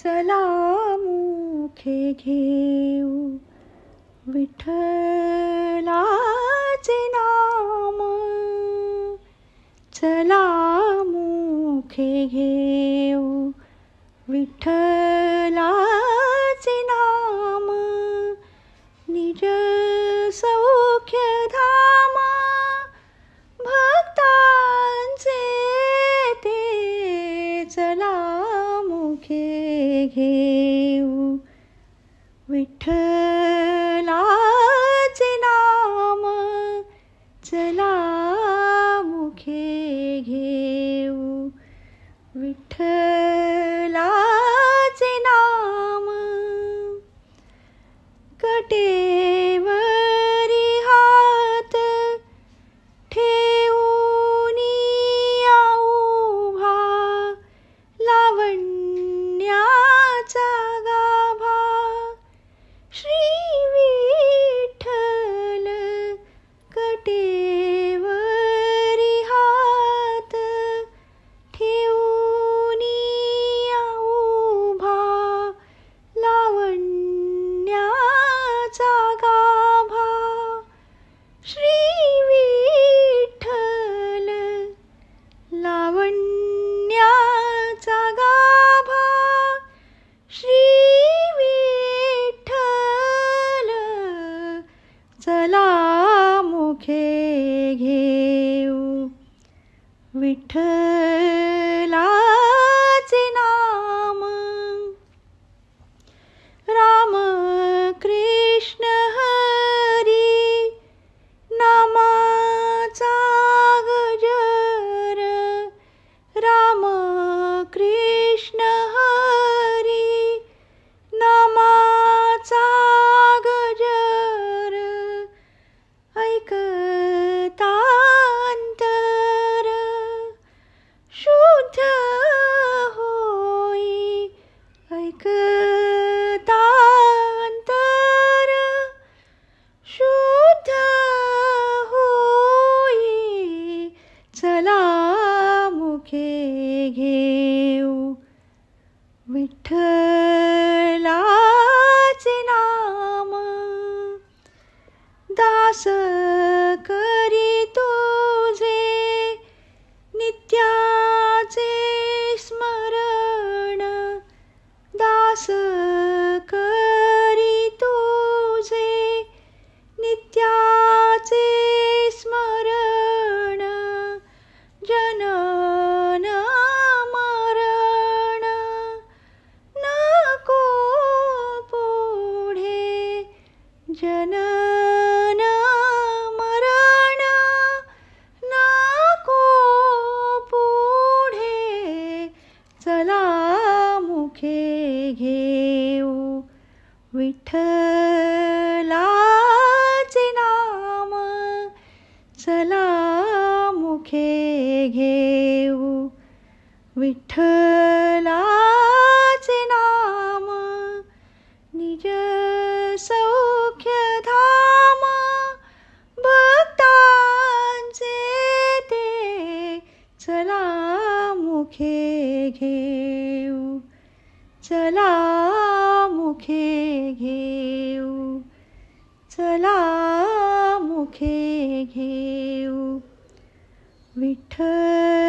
चला मुखे घेऊ विठ्ठलाचे नाम, चला मुखे घेऊ विठ्ठलाचे नाम, निज सौख्य धाम भक्तांचे ते, चला मुखे घेऊ विठ्ठलाचे नाम, चला मुखे घेऊ विठ्ठलाचे नाम. कटेवरी हात ठेवून उभा, लावण्याचा गाभा श्री विठ्ठल. कटेवरी हात ठेवून उभा, लावण्याचा गाभा श्री विठ्ठल. लावण्याचा गाभा श्री विठ्ठल, चला मुखे घेऊ विठ्ठलाचे नाम. राम कृष्ण हरी नामाचा गजर, राम कृष्ण हरी नामाचा गजर, ऐकतांतर शुद्ध होई, ऐकतांतर शुद्ध होई, चला मुखे घेऊ विठ्ठलाचे नाम. दास करी तुझे नित्याचे स्मरण, दास करी तुझे नित्याचे स्मरण, जनन मरण नको पुढे, जनन मरण नको पुढे, चला मुखे घेऊ विठ्ठलाचे नाम, चला मुखे घेऊ विठ्ठलाचे नाम. निज सौख्य धाम भक्तांचे ते, चला मुखे घेऊ, चला मुखे घेऊ, चला मुखे घेऊ विठ्ठल.